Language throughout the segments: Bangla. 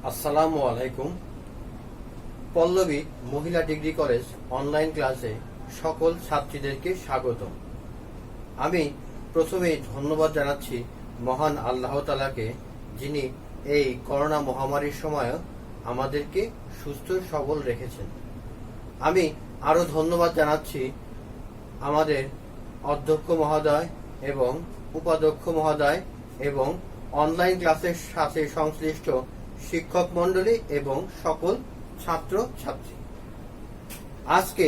আসসালামু আলাইকুম। পল্লবী মহিলা ডিগ্রি কলেজ অনলাইন ক্লাসে সকল ছাত্রীদেরকে স্বাগতম। আমি প্রথমেই ধন্যবাদ জানাচ্ছি মহান আল্লাহ তাআলাকে, যিনি এই করোনা মহামারীর সময় আমাদেরকে সুস্থ সবল রেখেছেন। আমি আরো ধন্যবাদ জানাচ্ছি আমাদের অধ্যক্ষ মহোদয় এবং উপাধ্যক্ষ মহোদয় এবং অনলাইন ক্লাসের সাথে সংশ্লিষ্ট শিক্ষক মণ্ডলী এবং সকল ছাত্র ছাত্রী। আজকে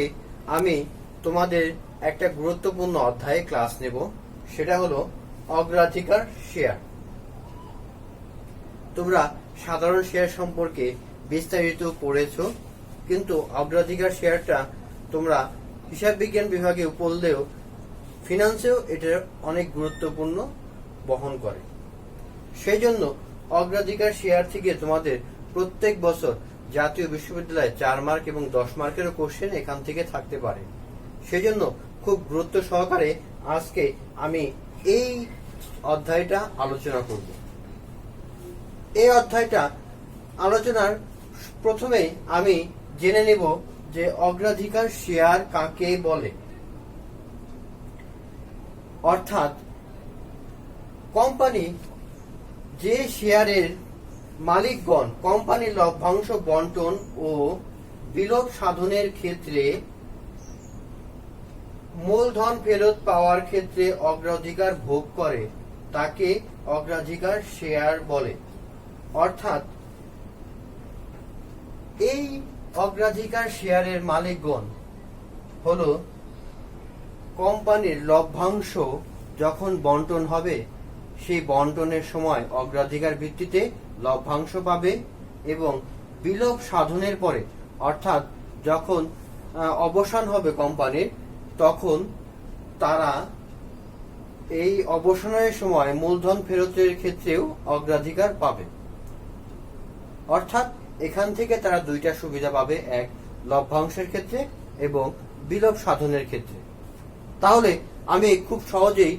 আমি তোমাদের একটা গুরুত্বপূর্ণ অধ্যায়ে ক্লাস নেব, সেটা হলো অগ্রাধিকার শেয়ার। তোমরা সাধারণ শেয়ার সম্পর্কে বিস্তারিত পড়েছো, কিন্তু অগ্রাধিকার শেয়ারটা তোমরা হিসাব বিজ্ঞান বিভাগে পড়লেও ফিনান্সেও এটা অনেক গুরুত্বপূর্ণ বহন করে। সেই জন্য অগ্রাধিকার শেয়ার থেকে তোমাদের প্রত্যেক বছর জাতীয় বিশ্ববিদ্যালয়ে 4 মার্ক এবং 10 মার্কেরও কোশ্চেন এখান থেকে থাকতে পারে। সেই জন্য খুব গুরুত্ব সহকারে আজকে আমি এই অধ্যায়টা আলোচনা করব। এই অধ্যায়টা আলোচনার প্রথমেই আমি জেনে নেব যে অগ্রাধিকার শেয়ার কাকে বলে। অর্থাৎ কোম্পানি যে শেয়ারের মালিকগণ কোম্পানির লভ্যাংশ বন্টন ও বিলোপ সাধনের ক্ষেত্রে মূলধন ফেরত পাওয়ার ক্ষেত্রে অগ্রাধিকার ভোগ করে তাকে অগ্রাধিকার শেয়ার বলে। অর্থাৎ এই অগ্রাধিকার শেয়ারের মালিকগণ হলো কোম্পানির লভ্যাংশ যখন বন্টন হবে সেই বন্টনের সময় অগ্রাধিকার ভিত্তিতে লভ্যাংশ পাবে এবং বিলোপ সাধনের পরে অর্থাৎ যখন অবসান হবে কোম্পানির, তখন তারা এই অবসানের সময় মূলধন ফেরতের ক্ষেত্রেও অগ্রাধিকার পাবে। অর্থাৎ এখান থেকে তারা দুইটা সুবিধা পাবে, এক লভ্যাংশের ক্ষেত্রে এবং বিলোপ সাধনের ক্ষেত্রে। তাহলে আমি খুব সহজেই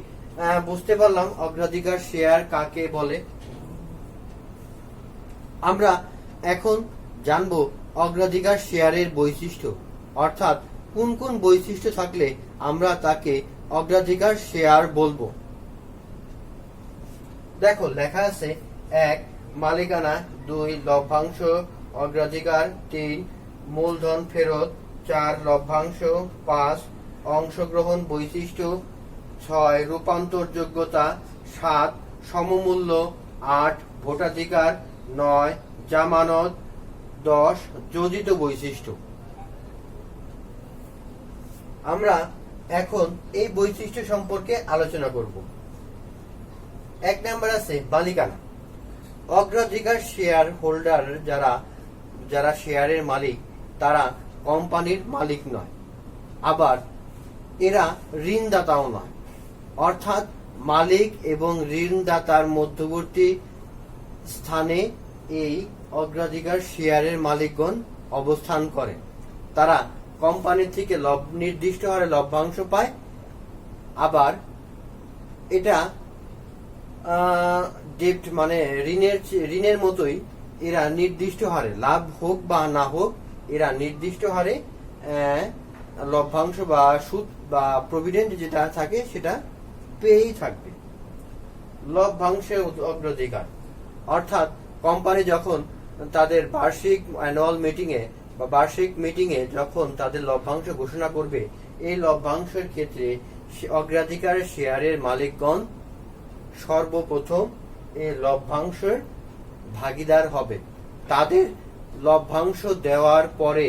বুঝতে পারলাম অগ্রাধিকার শেয়ার কাকে বলে। আমরা এখন জানবো অগ্রাধিকার শেয়ারের বৈশিষ্ট্য, অর্থাৎ কোন কোন বৈশিষ্ট্য থাকলে আমরা তাকে অগ্রাধিকার শেয়ার বলবো। দেখো লেখা আছে 1 মালিকানা, 2 লভ্যাংশ অগ্রাধিকার, 3 মূলধন ফেরত, 4 লভ্যাংশ, 5 অংশগ্রহণ বৈশিষ্ট্য, 6 রূপান্তর যোগ্যতা, 7 সমমূল্য, 8 ভোটাধিকার, 9 জামানত, 10 যোজিত বৈশিষ্ট্য। আমরা এখন এই বৈশিষ্ট্য সম্পর্কে আলোচনা করব। 1 নাম্বার আছে মালিকানা। অগ্রাধিকার শেয়ার হোল্ডার যারা শেয়ারের মালিক তারা কোম্পানির মালিক নয়, আবার এরা ঋণদাতাও নয়। অর্থাৎ মালিক এবং ঋণদাতার মধ্যবর্তী স্থানে এই অগ্রাধিকার শেয়ারের মালিকগণ অবস্থান করে। তারা কোম্পানি থেকে নির্দিষ্ট হারে লভ্যাংশ পায়, আবার এটা ডেপ্ট মানে ঋণের মতোই এরা নির্দিষ্ট হারে লাভ হোক বা না হোক এরা নির্দিষ্ট হারে লভ্যাংশ বা সুদ বা প্রভিডেন্ট যেটা থাকে সেটা পেয়েই থাকবে। লভ্যাংশের অগ্রাধিকার অর্থাৎ কোম্পানি যখন তাদের বার্ষিক অ্যানুয়াল মিটিংয়ে বা বার্ষিক মিটিংয়ে যখন তাদের লভ্যাংশ ঘোষণা করবে, এই লভ্যাংশের ক্ষেত্রে অগ্রাধিকার শেয়ারের মালিকগণ সর্বপ্রথম এই লভ্যাংশের ভাগীদার হবে। তাদের লভ্যাংশ দেওয়ার পরে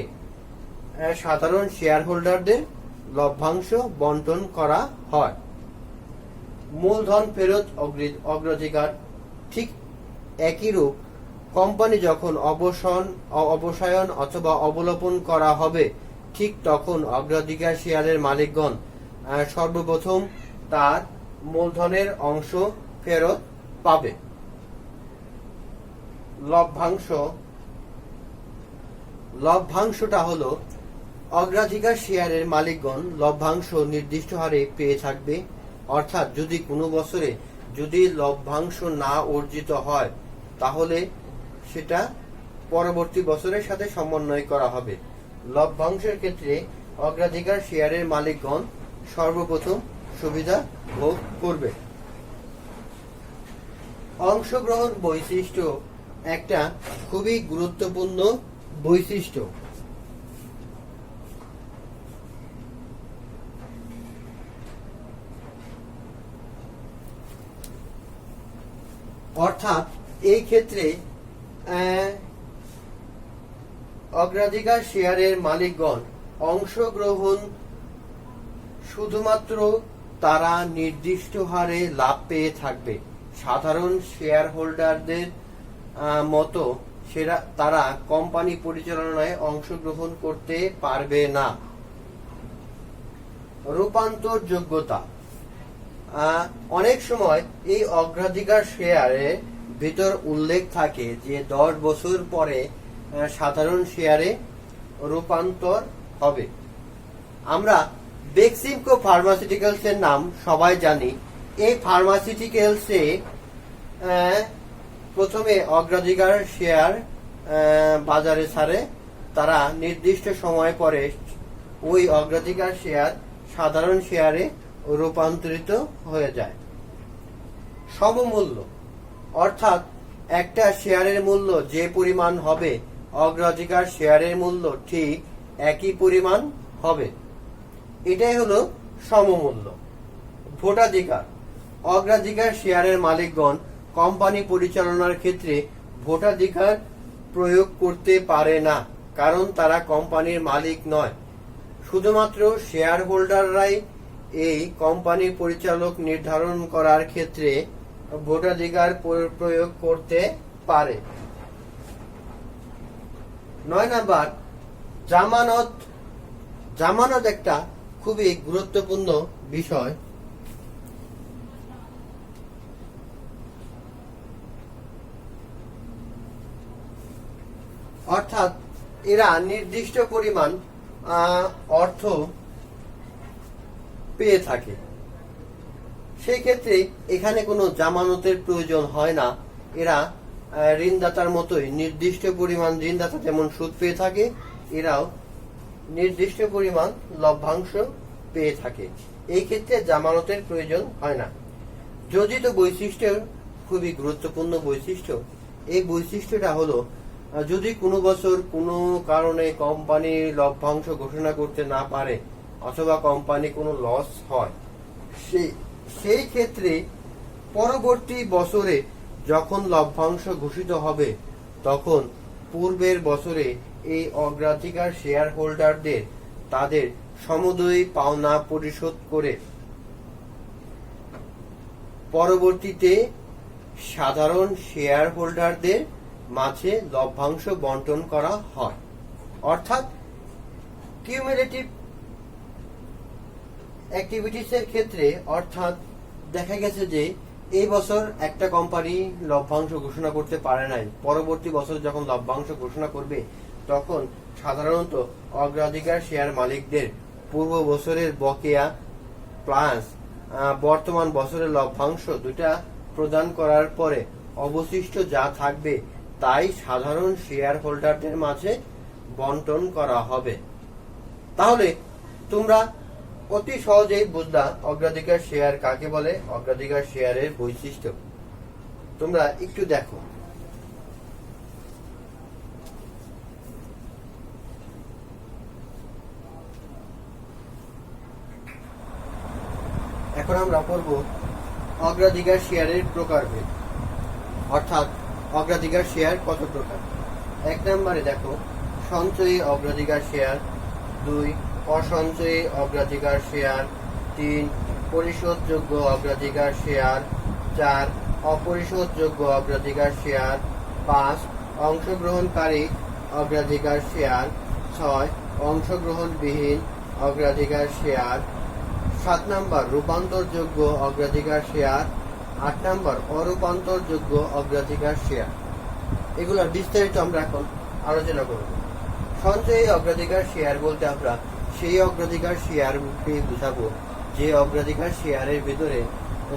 সাধারণ শেয়ার হোল্ডারদের লভ্যাংশ বন্টন করা হয়। মূলধন ফেরত অগ্রাধিকার ঠিক একই রূপ। কোম্পানি যখন অবসায়ন অথবা অবলোপন করা হবে, ঠিক তখন অগ্রাধিকার শেয়ারের মালিকগণ সর্বপ্রথম তার মূলধনের অংশ ফেরত পাবে। লভ্যাংশটা হলো অগ্রাধিকার শেয়ারের মালিকগণ লভ্যাংশ নির্দিষ্ট হারে পেয়ে থাকবে। অর্থাৎ যদি কোনো বছরে যদি লভ্যাংশ না অর্জিত হয় তাহলে সেটা পরবর্তী বছরের সাথে সমন্বয় করা হবে। লভ্যাংশের ক্ষেত্রে অগ্রাধিকার শেয়ারের মালিকগণ সর্বপ্রথম সুবিধা ভোগ করবে। অংশগ্রহণ বৈশিষ্ট্য একটা খুবই গুরুত্বপূর্ণ বৈশিষ্ট্য। অর্থাৎ এই ক্ষেত্রে অগ্রাধিকার শেয়ারের মালিকগণ অংশগ্রহণ শুধুমাত্র তারা নির্দিষ্ট হারে লাভ পেয়ে থাকবে। সাধারণ শেয়ার হোল্ডারদের মতো তারা কোম্পানি পরিচালনায় অংশগ্রহণ করতে পারবে না। রূপান্তর যোগ্যতা, অনেক সময় এই অগ্রাধিকার শেয়ারের ভিতর উল্লেখ থাকে যে 10 বছর পরে সাধারণ শেয়ারে রূপান্তর হবে। আমরা বেক্সিমকো ফার্মাসিউটিক্যালস এর নাম সবাই জানি। এই ফার্মাসিউটিক্যালসে প্রথমে অগ্রাধিকার শেয়ার বাজারে ছাড়ে, তারা নির্দিষ্ট সময় পরে ওই অগ্রাধিকার শেয়ার সাধারণ শেয়ারে রূপান্তরিত হয়ে যায়। সমমূল্য, অর্থাৎ একটা শেয়ারের মূল্য যে পরিমাণ হবে অগ্রাধিকার শেয়ারের মূল্য ঠিক একই পরিমাণ হবে, এটাই হলো সমমূল্য। ভোটাধিকার, অগ্রাধিকার শেয়ারের মালিকগণ কোম্পানি পরিচালনার ক্ষেত্রে ভোটাধিকার প্রয়োগ করতে পারে না, কারণ তারা কোম্পানির মালিক নয়। শুধুমাত্র শেয়ার হোল্ডাররাই এই কোম্পানির পরিচালক নির্ধারণ করার ক্ষেত্রে ভোটাধিকার প্রয়োগ করতে পারে। 9 নাম্বার, জামানত। জামানত একটা খুবই গুরুত্বপূর্ণ বিষয়। অর্থাৎ এরা নির্দিষ্ট পরিমাণ অর্থ পেয়ে থাকে, সেই ক্ষেত্রে এখানে কোনো জামানতের প্রয়োজন হয় না। এরা ঋণদাতার মতোই নির্দিষ্ট পরিমাণ, ঋণদাতা যেমন সুদ পেয়ে থাকে এরাও নির্দিষ্ট পরিমাণ লভ্যাংশ পেয়ে থাকে। এই ক্ষেত্রে জামানতের প্রয়োজন হয় না। যোজিত বৈশিষ্ট্য খুবই গুরুত্বপূর্ণ বৈশিষ্ট্য। এই বৈশিষ্ট্যটা হলো, যদি কোনো বছর কোনো কারণে কোম্পানি লভ্যাংশ ঘোষণা করতে না পারে অথবা কোম্পানি কোনো লস হয়, সেই ক্ষেত্রে পরবর্তী বছরে যখন লভ্যাংশ ঘোষিত হবে তখন পূর্বের বছরে এই অগ্রাধিকার শেয়ার হোল্ডারদের তাদের সমুদয় পাওনা পরিশোধ করে পরবর্তীতে সাধারণ শেয়ার হোল্ডারদের মাঝে লভ্যাংশ বন্টন করা হয়। অর্থাৎ কিউমুলেটিভ অ্যাক্টিভিটিস এর ক্ষেত্রে, অর্থাৎ দেখা গেছে যে এই বছর একটা কোম্পানি লভ্যাংশ ঘোষণা করতে পারে নাই, পরবর্তী বছর যখন লভ্যাংশ ঘোষণা করবে তখন সাধারণত অগ্রাধিকার শেয়ার মালিকদের পূর্ব বছরের বকেয়া প্লাস বর্তমান বছরের লভ্যাংশ দুটা প্রদান করার পরে অবশিষ্ট যা থাকবে তাই সাধারণ শেয়ার হোল্ডারদের মাঝে বন্টন করা হবে। তাহলে তোমরা অতি সহজেই বুঝলা অগ্রাধিকার শেয়ার কাকে বলে, অগ্রাধিকার শেয়ারের বৈশিষ্ট্য। তোমরা একটু দেখো, এখন আমরা পড়ব অগ্রাধিকার শেয়ারের প্রকারভেদ, অর্থাৎ অগ্রাধিকার শেয়ার কত প্রকার। 1 নম্বরে দেখো সঞ্চয়ী অগ্রাধিকার শেয়ার, 2 অসঞ্চয়ী অগ্রাধিকার শেয়ার, 3 পরিশোধযোগ্য অগ্রাধিকার শেয়ার, 4 অপরিশোধযোগ্য অগ্রাধিকার শেয়ার, 5 অংশগ্রহণকারী অগ্রাধিকার শেয়ার, 6 অংশগ্রহণবিহীন অগ্রাধিকার শেয়ার, 7 নম্বর রূপান্তরযোগ্য অগ্রাধিকার শেয়ার, 8 নম্বর অরূপান্তরযোগ্য অগ্রাধিকার শেয়ার। এগুলোর বিস্তারিত আমরা এখন আলোচনা করব। সঞ্চয়ী অগ্রাধিকার শেয়ার বলতে আমরা সেই অগ্রাধিকার শেয়ারকে বুঝাবো যে অগ্রাধিকার শেয়ারের ভিতরে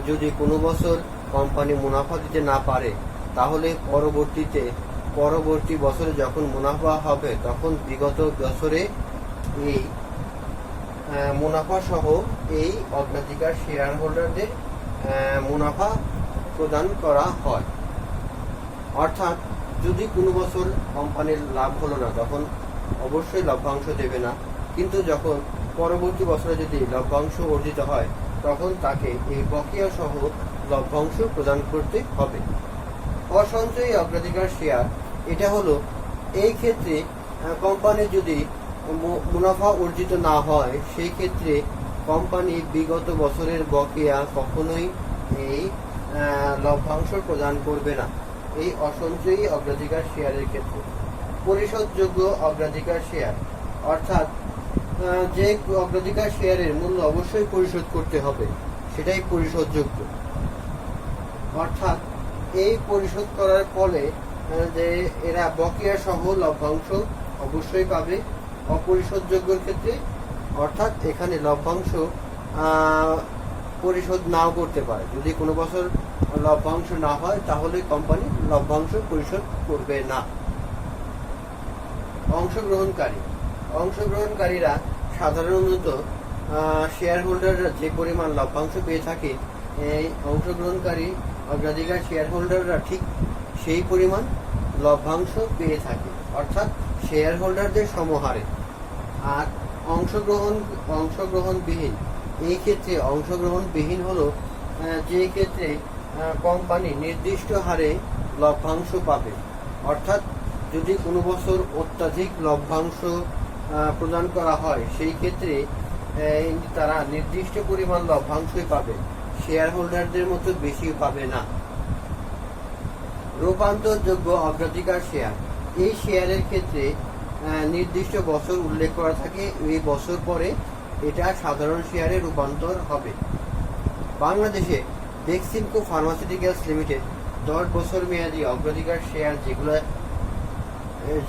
যদি কোনো বছর কোম্পানি মুনাফা দিতে না পারে তাহলে পরবর্তীতে পরবর্তী বছরে যখন মুনাফা হবে তখন বিগত বছরে এই মুনাফা সহ এই অগ্রাধিকার শেয়ার হোল্ডারদের মুনাফা প্রদান করা হয়। অর্থাৎ যদি কোনো বছর কোম্পানির লাভ হলো না তখন অবশ্যই লভ্যাংশ দেবে না, কিন্তু যখন পরবর্তী বছরে যদি লভ্যাংশ অর্জিত হয় তখন তাকে এই বকেয়া সহ লভ্যাংশ প্রদান করতে হবে। অসঞ্চয়ী অগ্রাধিকার শেয়ার এটা হলো এই ক্ষেত্রে কোম্পানির যদি মুনাফা অর্জিত না হয় সেই ক্ষেত্রে কোম্পানি বিগত বছরের বকেয়া কখনোই এই লভ্যাংশ প্রদান করবে না এই অসঞ্চয়ী অগ্রাধিকার শেয়ারের ক্ষেত্রে। পরিশোধযোগ্য অগ্রাধিকার শেয়ার অর্থাৎ যে অগ্রাধিকার শেয়ারের মূল্য অবশ্যই পরিশোধ করতে হবে সেটাই পরিশোধযোগ্য। অর্থাৎ এই পরিশোধ করার ফলে যে এরা বকেয়া সহ লভ্যাংশ অবশ্যই পাবে। অপরিশোধযোগ্যের ক্ষেত্রে অর্থাৎ এখানে লভ্যাংশ পরিশোধ নাও করতে পারে, যদি কোনো বছর লভ্যাংশ না হয় তাহলে কোম্পানি লভ্যাংশ পরিশোধ করবে না। অংশগ্রহণকারীরা সাধারণত শেয়ার হোল্ডাররা যে পরিমাণ লভ্যাংশ পেয়ে থাকে এই অংশগ্রহণকারী অগ্রাধিকার শেয়ার হোল্ডাররা ঠিক সেই পরিমাণ লভ্যাংশ পেয়ে থাকে, অর্থাৎ শেয়ার হোল্ডারদের সমহারে। আর অংশগ্রহণবিহীন এই ক্ষেত্রে অংশগ্রহণবিহীন হলো যে ক্ষেত্রে কোম্পানি নির্দিষ্ট হারে লভ্যাংশ পাবে। অর্থাৎ যদি কোনো বছর অত্যাধিক লভ্যাংশ প্রদান করা হয় সেই ক্ষেত্রে তারা নির্দিষ্ট পরিমাণ লভ্যাংশই পাবে, শেয়ার হোল্ডারদের মতো বেশি পাবে না। রূপান্তরযোগ্য অগ্রাধিকার শেয়ার এই শেয়ারের ক্ষেত্রে নির্দিষ্ট বছর উল্লেখ করা থাকে, এই বছর পরে এটা সাধারণ শেয়ারে রূপান্তর হবে। বাংলাদেশে বেক্সিমকো ফার্মাসিউটিক্যালস লিমিটেড 10 বছর মেয়াদী অগ্রাধিকার শেয়ার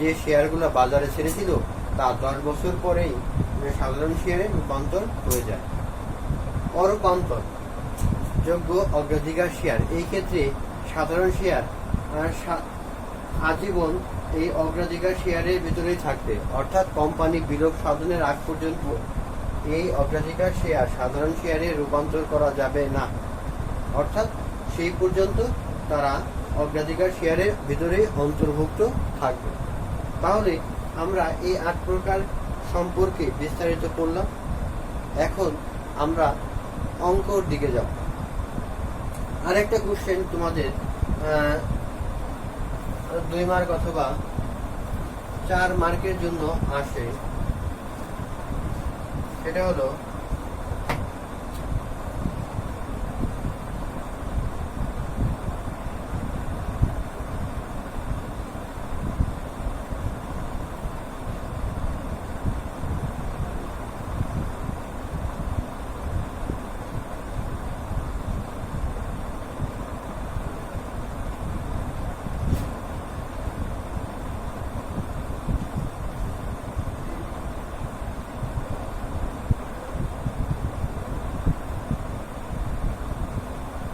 যে শেয়ারগুলো বাজারে ছেড়েছিল তা 10 বছর পরেই সাধারণ শেয়ারে রূপান্তর হয়ে যায়। অরূপান্তর যোগ্য অগ্রাধিকার শেয়ার এই ক্ষেত্রে সাধারণ শেয়ার আজীবন এই অগ্রাধিকার শেয়ারের ভিতরেই থাকবে, অর্থাৎ কোম্পানি বিলোপ সাধনের আগ পর্যন্ত এই অগ্রাধিকার শেয়ার সাধারণ শেয়ারে রূপান্তর করা যাবে না, অর্থাৎ সেই পর্যন্ত তারা অগ্রাধিকার শেয়ারের ভিতরে অন্তর্ভুক্ত থাকবে। তাহলে আমরা এই 8 প্রকার সম্পর্কে বিস্তারিত করলাম। এখন আমরা অঙ্কর দিকে যাব। আরেকটা কোশ্চেন তোমাদের 2 মার্ক অথবা 4 মার্কের জন্য আসে, সেটা হলো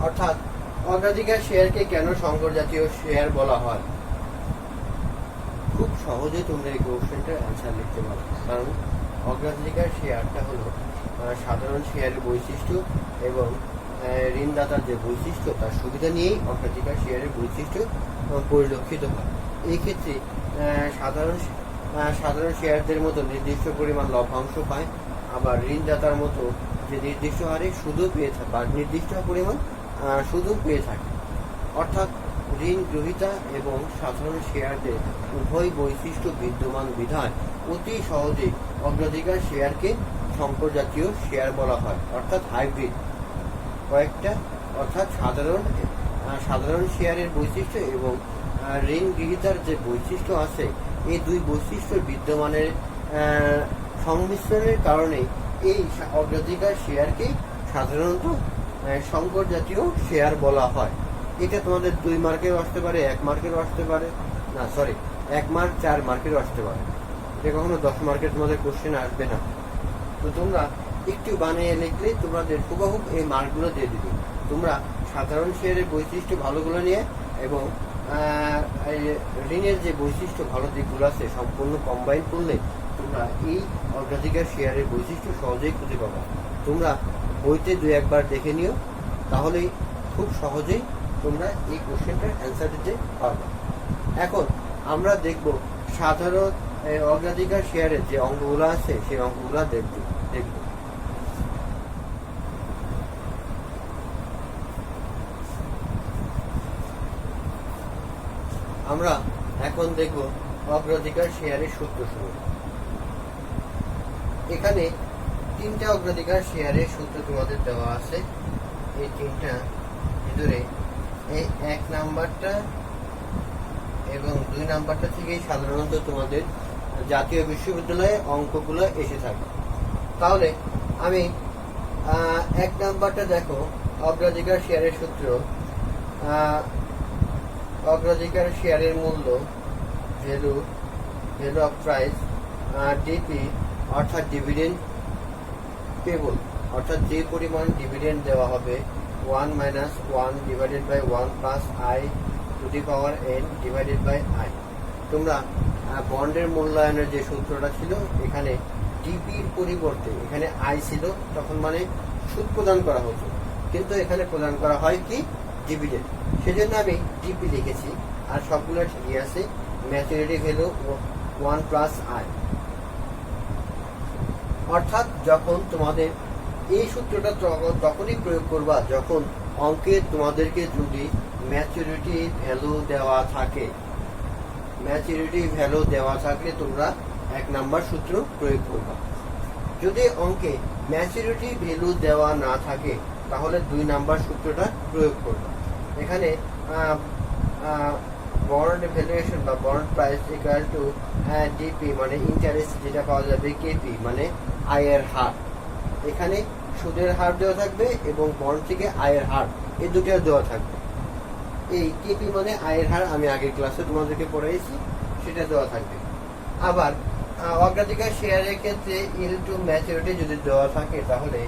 অর্থাৎ অগ্রাধিকার শেয়ারকে কেন সংকর জাতীয় শেয়ার বলা হয়। খুব সহজে তোমরা এই কোশ্চেনটার অ্যান্সার লিখতে পারো, কারণ অগ্রাধিকার শেয়ারটা হলো সাধারণ শেয়ারের বৈশিষ্ট্য এবং ঋণদাতার যে বৈশিষ্ট্য তার সুবিধা নিয়েই অগ্রাধিকার শেয়ারের বৈশিষ্ট্য পরিলক্ষিত হয়। এই ক্ষেত্রে সাধারণ শেয়ারদের মতো নির্দিষ্ট পরিমাণ লভ্যাংশ পায়, আবার ঋণদাতার মতো যে নির্দিষ্ট হারে সুদও পেয়ে থাকে বা নির্দিষ্ট পরিমাণ সুদও পেয়ে থাকে। অর্থাৎ ঋণ গ্রহীতা এবং সাধারণ শেয়ারদের উভয় বৈশিষ্ট্য বিদ্যমান বিধায় অতি সহজে অগ্রাধিকার শেয়ারকে সংকর জাতীয় শেয়ার বলা হয়, অর্থাৎ হাইব্রিড কয়েকটা, অর্থাৎ সাধারণ শেয়ারের বৈশিষ্ট্য এবং ঋণ গ্রহীতার যে বৈশিষ্ট্য আছে এই 2 বৈশিষ্ট্য বিদ্যমানের সংমিশ্রণের কারণে এই অগ্রাধিকার শেয়ারকে সাধারণত সংকর জাতীয় শেয়ার বলা হয়। এটা তোমাদের 2 মার্কেও আসতে পারে, 1 মার্কেও আসতে পারে, 1 মার্ক 4 মার্কেও আসতে পারে, এটা কখনো 10 মার্কের তোমাদের কোশ্চেন আসবে না। তো তোমরা একটু বানিয়ে লিখলে তোমাদের হুবহু এই মার্কগুলো দিয়ে দিবে। তোমরা সাধারণ শেয়ারের বৈশিষ্ট্য ভালোগুলো নিয়ে এবং এই ঋণের যে বৈশিষ্ট্য ভালো দিকগুলো আছে সম্পূর্ণ কম্বাইন করলে তোমরা এই অগ্রাধিকার শেয়ারের বৈশিষ্ট্য সহজেই খুঁজে পাবা। তোমরা বইতে দুই একবার দেখে নিও, তাহলেই খুব সহজেই তোমরা এই কোশ্চেনটার অ্যান্সার দিতে পারবে। এখন আমরা দেখব সাধারণ অগ্রাধিকার শেয়ারের যে অঙ্কগুলো আছে সেই অঙ্কগুলো দেখব। আমরা এখন দেখব অগ্রাধিকার শেয়ারের সূত্রসমূহ। এখানে তিনটা অগ্রাধিকার শেয়ারের সূত্র তোমাদের দেওয়া আছে। এই তিনটা ভিতরে এই 1 নাম্বারটা এবং 2 নাম্বারটা থেকেই সাধারণত তোমাদের জাতীয় বিশ্ববিদ্যালয়ে অঙ্কগুলো এসে থাকে। তাহলে আমি 1 নাম্বারটা দেখো, অগ্রাধিকার শেয়ারের সূত্র, অগ্রাধিকার শেয়ারের মূল্য, ভ্যালু অফ প্রাইস, ডিপি অর্থাৎ ডিভিডেন্ড পেবল, অর্থাৎ যে পরিমাণ ডিভিডেন্ড দেওয়া হবে 1 - 1 divided by 1 plus I to the power n divided by I. তোমরা বন্ডের মূল্যায়নের যে সূত্রটা ছিল, এখানে ডিপির পরিবর্তে এখানে আই ছিল, তখন মানে সুদ প্রদান করা হতো, কিন্তু এখানে প্রদান করা হয় কি ডিভিডেন্ড, সেজন্য আমি ডিপি লিখেছি। আর সবগুলো ঠিকই আছে। ম্যাচুরিটি ভ্যালু 1 প্লাস আই, অর্থাৎ যখন তোমাদের এই সূত্রটা তখনই প্রয়োগ করবা যখন অঙ্কে তোমাদেরকে যদি ম্যাচুরিটি ভ্যালু দেওয়া থাকে। ম্যাচুরিটি ভ্যালু দেওয়া থাকলে তোমরা 1 নাম্বার সূত্র প্রয়োগ করবা। যদি অঙ্কে ম্যাচুরিটি ভ্যালু দেওয়া না থাকে তাহলে 2 নাম্বার সূত্রটা প্রয়োগ করবা। এখানে বন্ড ভ্যালুয়েশন বা bond price equal to DP মানে ইন্টারেস্ট যেটা পাওয়া যাবে, কেপি মানে আয়ের হার। এখানে সুদের হার দেওয়া থাকবে এবং বন্ড থেকে আয়ের হার, এই দুটো দেওয়া থাকবে। এই কেপি মানে আয়ের হার, আমি আগের ক্লাসে তোমাদেরকে পড়াইছি, সেটা দেওয়া থাকবে। আবার অগ্রাধিকার শেয়ারের ক্ষেত্রে ইল টু ম্যাচুরিটি যদি দেওয়া থাকে তাহলে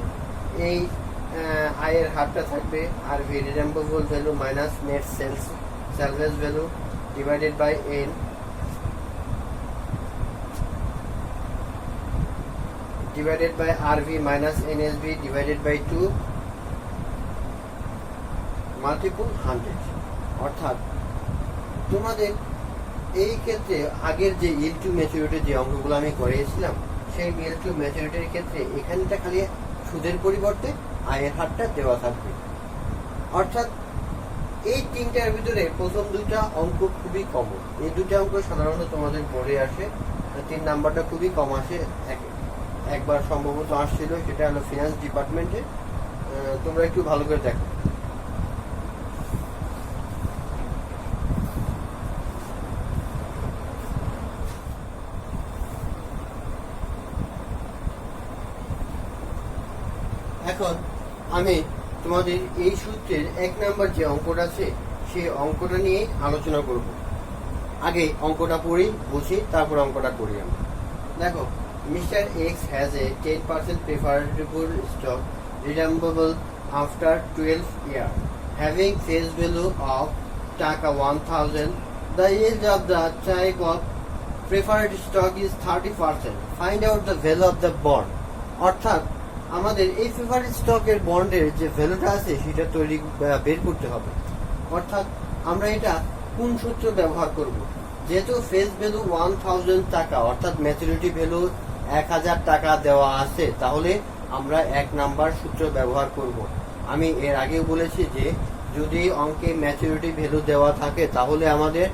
এই আয়ের হারটা থাকবে আর redeemable value minus net salvage value divided by N divided by RV minus NSV divided by 2 multiple 100। অর্থাৎ তোমাদের এই ক্ষেত্রে আগের যে yield to maturity যে অঙ্কগুলো আমি করিয়েছিলাম, সেই yield to maturity ক্ষেত্রে এখানটা খালি সুদের পরিবর্তে আয়ের হারটা দেওয়া থাকবে। অর্থাৎ এই তিনটার ভিতরে প্রথম দুইটা অঙ্ক খুবই কমন। এই দুইটা অঙ্ক সাধারণত তোমাদের বোর্ডে আসে, 3 নাম্বারটা খুবই কম আসে। একবার সম্ভবত আসছিল, সেটা হলো ফিনান্স ডিপার্টমেন্টে। তোমরা একটু ভালো করে দেখো। এখন আমি তোমাদের এই সূত্রের 1 নাম্বার যে অঙ্কটা আছে সেই অঙ্কটা নিয়ে আলোচনা করব। আগে অঙ্কটা পড়ি, বুঝি, তারপর অঙ্কটা করি আমরা। দেখো, Mr. X has a 10% preferable stock redeemable after 12 years, having face value of taka 1000. The yield of the type of preferred stock is 30%. Find out the value of the bond. অর্থাৎ আমাদের এই প্রেফারেড স্টকের বন্ডের যে ভ্যালুটা আছে সেটা বের করতে হবে। অর্থাৎ আমরা এটা কোন সূত্র ব্যবহার করব? যেহেতু ফেস ভ্যালু 1000 টাকা, অর্থাৎ ম্যাচুরিটি ভ্যালু 1000 টাকা দেওয়া আছে, তাহলে আমরা 1 নাম্বার সূত্র ব্যবহার করব। আমি এর আগেও বলেছি যে যদি অঙ্কে ম্যাচুরিটি ভ্যালু দেওয়া থাকে তাহলে আমাদের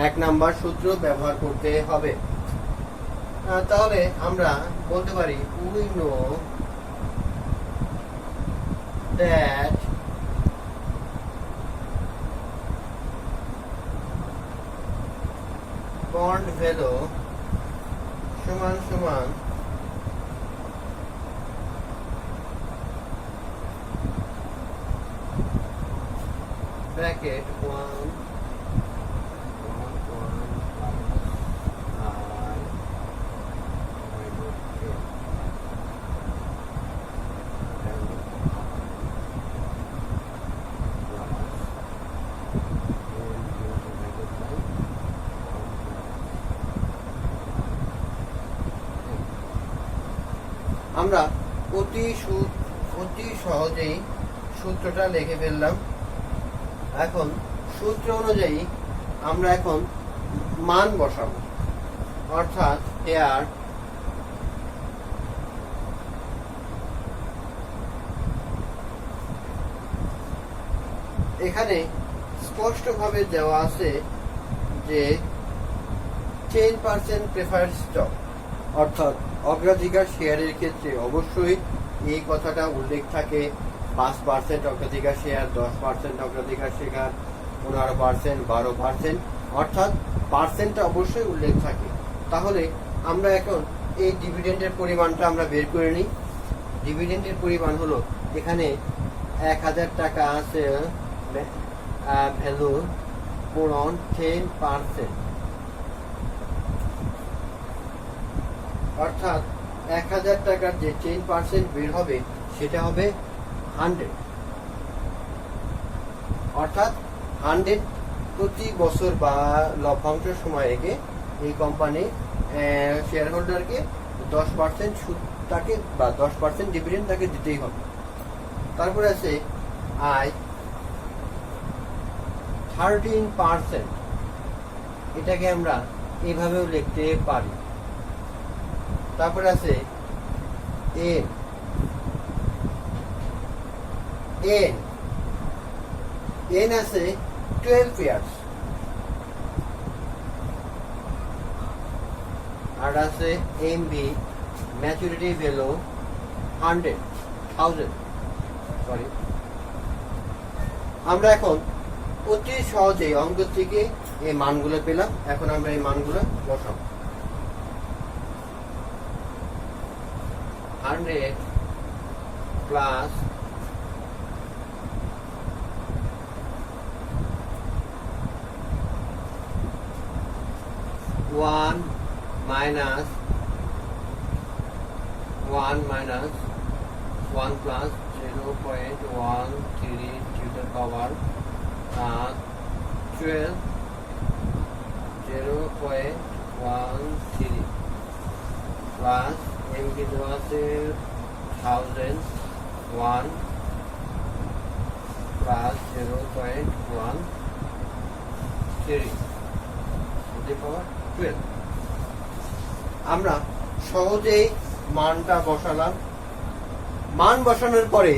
1 নাম্বার সূত্র ব্যবহার করতে হবে। তাহলে আমরা বলতে পারি we know that bond value সমান সমান ব্র্যাকেট 1 10 আমরা অতি সহজেই সূত্রটা লিখে ফেললাম। এখন সূত্র অনুযায়ী আমরা এখন মান বসাবো, অর্থাৎ হেয়ার এখানে স্পষ্টভাবে দেওয়া আছে যে 10% প্রেফারেড স্টক, অর্থাৎ অগ্রাধিকার শেয়ারের ক্ষেত্রে অবশ্যই এই কথাটা উল্লেখ থাকে। 5% অগ্রাধিকার শেয়ার, 10% অগ্রাধিকার শেয়ার, 15%, 12%, অর্থাৎ পার্সেন্টটা অবশ্যই উল্লেখ থাকে। তাহলে আমরা এখন এই ডিভিডেন্ডের পরিমাণটা আমরা বের করে নিই। ডিভিডেন্ডের পরিমাণ হলো, এখানে 1000 টাকা আছে, ভ্যালু পূরণ 10%, অর্থাৎ 1000 টাকার যে 10% বের হবে সেটা হবে 100, অর্থাৎ 100 প্রতি বছর বা লভ্যাংশ সময়ে এই কোম্পানি শেয়ার হোল্ডারকে 10% সুদ তাকে বা 10% ডিভিডেন্ড তাকে দিতেই হবে। তারপরে আছে আয় 13%, এটাকে আমরা এভাবেও লিখতে পারি। তারপরে আছে এন আছে 12 ইয়ার্স, আর আছে এমবি ম্যাচুরিটি ভ্যালু 100,000। সরি, আমরা এখন অতি সহজেই অঙ্ক থেকে এই মানগুলো পেলাম। এখন আমরা এই মানগুলো বসাবো। 100 plus 1 minus 1 plus 0.13 to the power 12, 0.13 plus MB আছে 1001 plus 0.13 to the power 12। আমরা সহজেই মানটা বসালাম। মান বসানোর পরে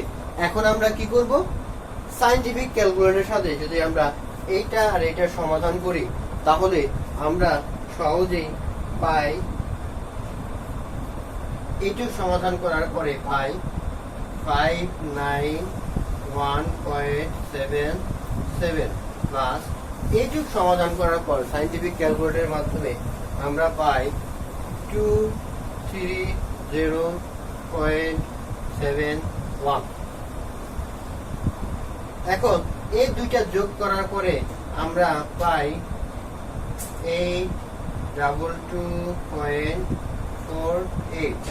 এখন আমরা কি করব, সায়েন্টিফিক ক্যালকুলেটরের সাথে যদি আমরা এইটা আর এইটার সমাধান করি তাহলে আমরা সহজেই পাই, এইটুক সমাধান করার পরে পাই 591.77 প্লাস এইটুক সমাধান করার পর সায়েন্টিফিক ক্যালকুলেটরের মাধ্যমে আমরা পাই 230.71। এখন এই দুইটা যোগ করার পরে আমরা পাই 822.48,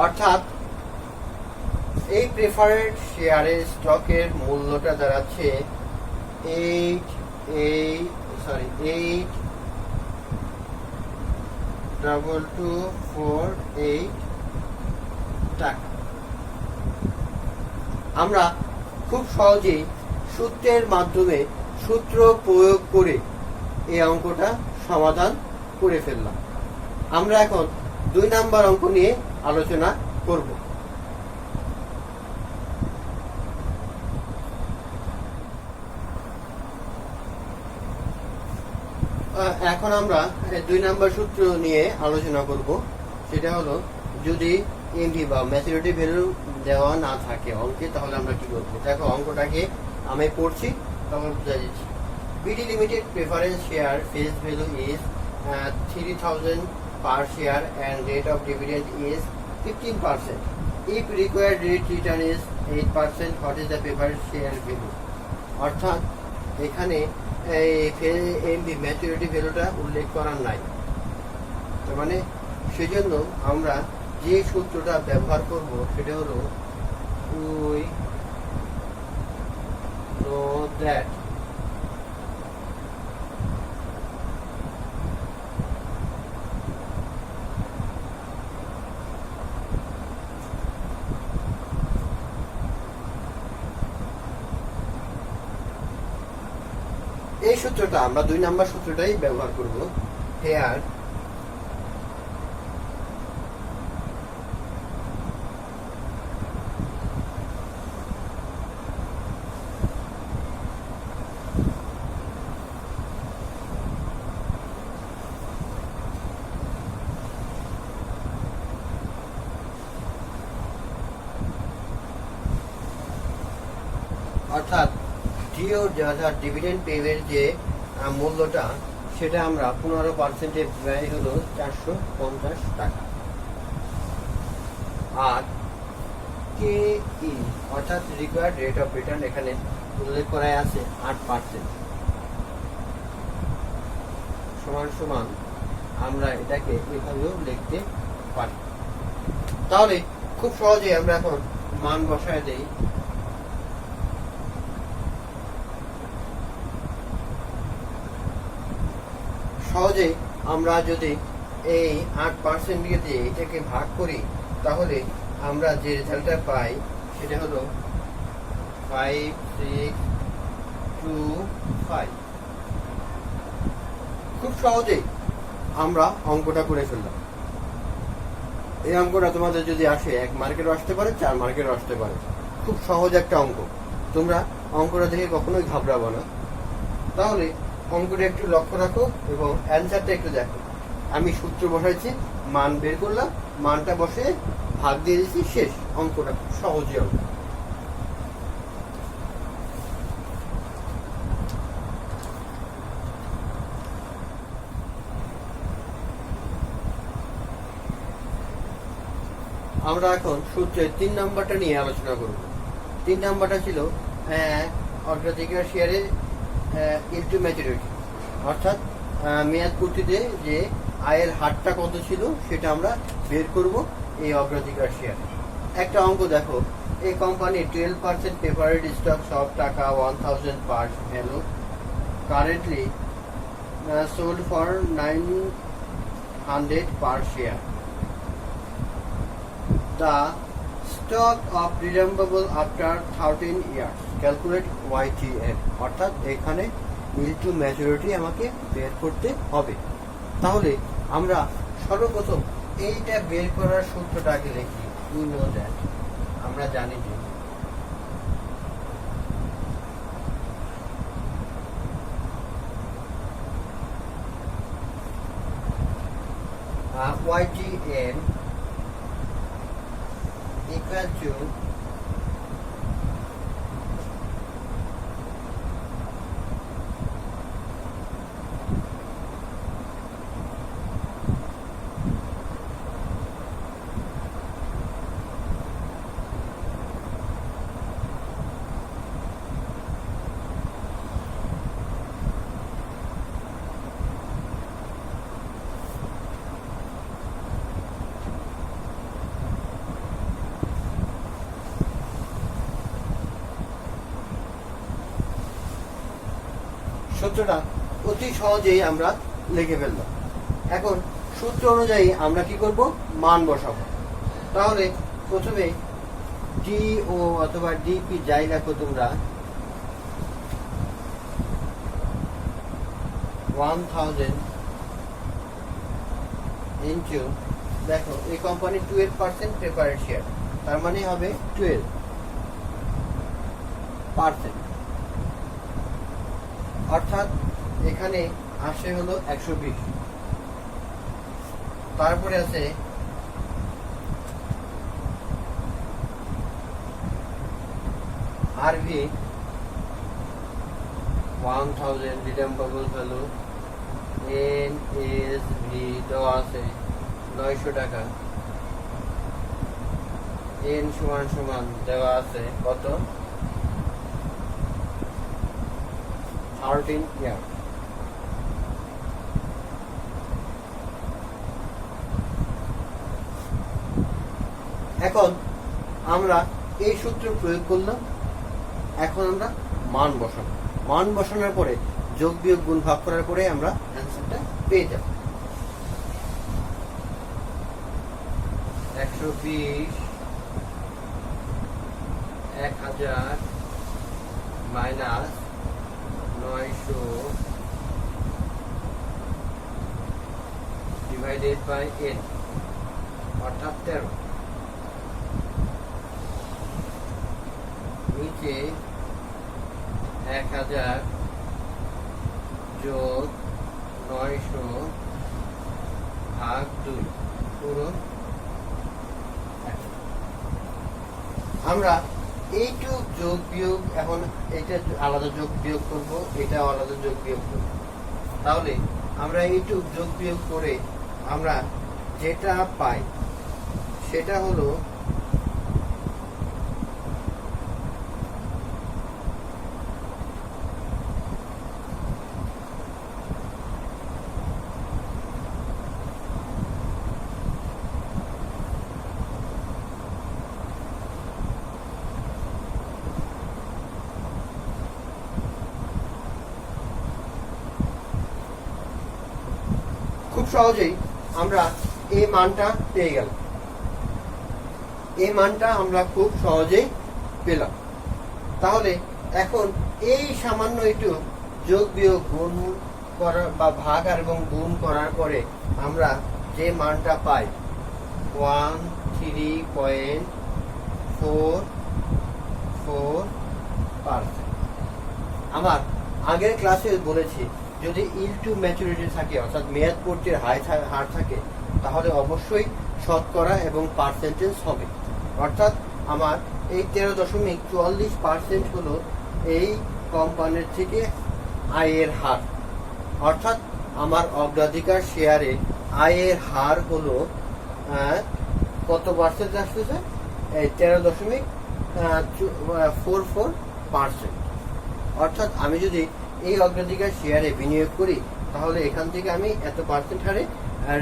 অর্থাৎ এই প্রেফারেড শেয়ারের স্টকের মূল্যটা দাঁড়াচ্ছে 82248 টাকা। আমরা খুব সহজেই সূত্রের মাধ্যমে সূত্র প্রয়োগ করে এই অঙ্কটা সমাধান করে ফেললাম। আমরা এখন 2 নাম্বার অঙ্ক নিয়ে আলোচনা করব। এখন আমরা 2 নাম্বার সূত্র নিয়ে আলোচনা করব। সেটা হলো, যদি এমডি বা ম্যাচুরিটি ভ্যালু দেওয়া না থাকে অঙ্কে তাহলে আমরা কি করব। দেখো অঙ্কটাকে আমি পড়ছি, তখন বুঝা যাচ্ছে। BD limited preference share face value is 3000 per share and rate of dividend is 15%. If required rate return is 8%, what is the preferred share value? অর্থাৎ এখানে এমবি ম্যাচুরিটি ভ্যালুটা উল্লেখ করার নাই, তার মানে সেজন্য আমরা যে সূত্রটা ব্যবহার করব সেটা হলো we know that এই সূত্রটা আমরা 2 নাম্বার সূত্রটাই ব্যবহার করব। হেয়ার অর্থাৎ জিও ডিভিডেন্ড পেমেন্ট যে মূল্যটা সেটা আমরা 15% ব্যয় হলো 450 টাকা। আর কে ই অর্থাৎ রিকোয়ার্ড রেট অফ রিটার্ন এখানে উল্লেখ করা আছে 8%। সমান সমান আমরা এটাকে এভাবেও লিখতে পারি। তাহলে খুব সহজে আমরা এখন মান বসায় দেই। সহজে আমরা যদি এই 8% দিয়ে এটাকে ভাগ করি তাহলে আমরা যে রেজাল্টটা পাই সেটা হলো 5625। খুব সহজেই আমরা অঙ্কটা করে ফেললাম। এই অঙ্কটা তোমাদের যদি আসে 1 মার্কেরও আসতে পারে, 4 মার্কেরও আসতে পারে। খুব সহজ একটা অঙ্ক, তোমরা অঙ্কটা দেখে কখনোই ঘাবড়াবো না। তাহলে অঙ্কটা একটু লক্ষ্য রাখো এবং অ্যান্সারটা একটু দেখো। আমি সূত্র বসাইছি, মান বের করলাম, মানটা বসে ভাগ দিয়ে দিয়েছি, শেষ। অঙ্কটা খুব সহজই অঙ্ক। আমরা এখন সূত্রের 3 নাম্বারটা নিয়ে আলোচনা করব। 3 নাম্বারটা ছিল অগ্রাধিকার শেয়ারের ইনটু ম্যাচুরিটি, অর্থাৎ মেয়াদ পূর্তিতে যে আয়ের হারটা কত ছিল সেটা আমরা বের করব এই অগ্রাধিকার শেয়ার। একটা অঙ্ক দেখো, এই কোম্পানি 12% প্রেফারেড স্টক সব টাকা 1000 par value currently sold for 900 per share. The stock of redeemable after 13 years. Calculate YTM. অর্থাৎ এখানে yield to maturity আমাকে বের করতে হবে। তাহলে আমরা সর্বপ্রথম এইটা বের করার সূত্রটা আগে লিখি। We know that. আমরা জানি যে YTM equal to সূত্রটা অতি সহজেই আমরা লিখে ফেললাম। এখন সূত্র অনুযায়ী আমরা কি করব, মান বসাবো। তাহলে প্রথমে ডিও অথবা ডিপি যাই লেখো তোমরা, 1000 ইনটু, দেখো এই কোম্পানি 12% প্রেফারেড শেয়ার, তার মানে হবে 12%, অর্থাৎ এখানে আসে হলো 120। তারপরে আছে আরভি 1000 রিডেম্বল ভ্যালু, এনএসভি দেওয়া আছে 900 টাকা, এন সমান সমান দেওয়া আছে কত, 13 ইয়ার। এখন আমরা এই সূত্র প্রয়োগ করলাম। এখন আমরা মান বসাবো। মান বসানোর পরে যোগ বিয়োগ গুণ ভাগ করার পরে আমরা অ্যান্সারটা পেয়ে যাব। 120 1000 মাইনাস 900 ডিভাইডেড বাই n অর্থাৎ 13। নিচে 1000 যোগ 900 ভাগ 2 পুরো। আমরা এইটুক যোগ বিয়োগ, এখন এটা আলাদা যোগ বিয়োগ করব, এটা আলাদা যোগ বিয়োগ করব। তাহলে আমরা এইটুক যোগ বিয়োগ করে আমরা যেটা পাই সেটা হলো খুব সহজেই আমরা এই মানটা পেয়ে গেলাম। এই মানটা আমরা খুব সহজেই পেলাম। তাহলে এখন এই সামান্য একটু যোগ বিয়োগ গুণ করার বা ভাগ আর এবং গুণ করার পরে আমরা যে মানটা পাই 13.44%। আমার আগের ক্লাসে বলেছি যদি ইল্ড টু ম্যাচুরিটি থাকে অর্থাৎ মেয়াদ পূর্তির হার থাকে তাহলে অবশ্যই শতকরা এবং পার্সেন্টেজ হবে। অর্থাৎ আমার এই 13.44% হলো এই কোম্পানির থেকে আয়ের হার। অর্থাৎ আমার অগ্রাধিকার শেয়ারে আয়ের হার হলো কত পার্সেন্ট আসতেছে? এই 13.44%। অর্থাৎ আমি যদি এই অগ্রাধিকার শেয়ারে বিনিয়োগ করি তাহলে এখান থেকে আমি এত পার্সেন্ট হারে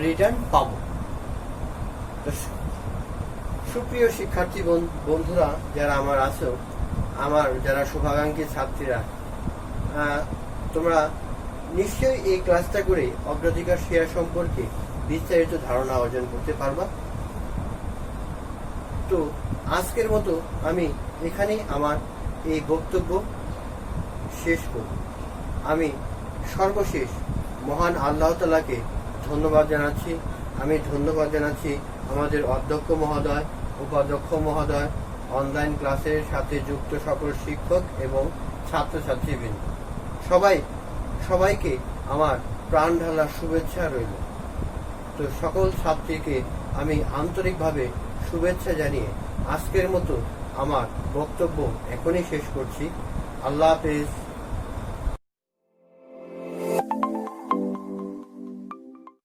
রিটার্ন পাবো। সুপ্রিয় শিক্ষার্থী বন্ধুরা যারা আমার আছো, আমার যারা শুভাকাঙ্ক্ষী ছাত্রীরা, তোমরা নিশ্চয়ই এই ক্লাসটা করে অগ্রাধিকার শেয়ার সম্পর্কে বিস্তারিত ধারণা অর্জন করতে পারবা। তো আজকের মতো আমি এখানেই আমার এই বক্তব্য শেষ করব। আমি সর্বশেষ মহান আল্লাহ তাআলাকে ধন্যবাদ জানাচ্ছি। আমি ধন্যবাদ জানাচ্ছি আমাদের অধ্যক্ষ মহোদয়, উপাধ্যক্ষ মহোদয়, অনলাইন ক্লাসের সাথে যুক্ত সকল শিক্ষক এবং ছাত্রছাত্রীবৃন্দ, সবাইকে আমার প্রাণ ঢালা শুভেচ্ছা রইল। তো সকল ছাত্রীকে আমি আন্তরিকভাবে শুভেচ্ছা জানিয়ে আজকের মতো আমার বক্তব্য এখনই শেষ করছি। আল্লাহ হাফেজ।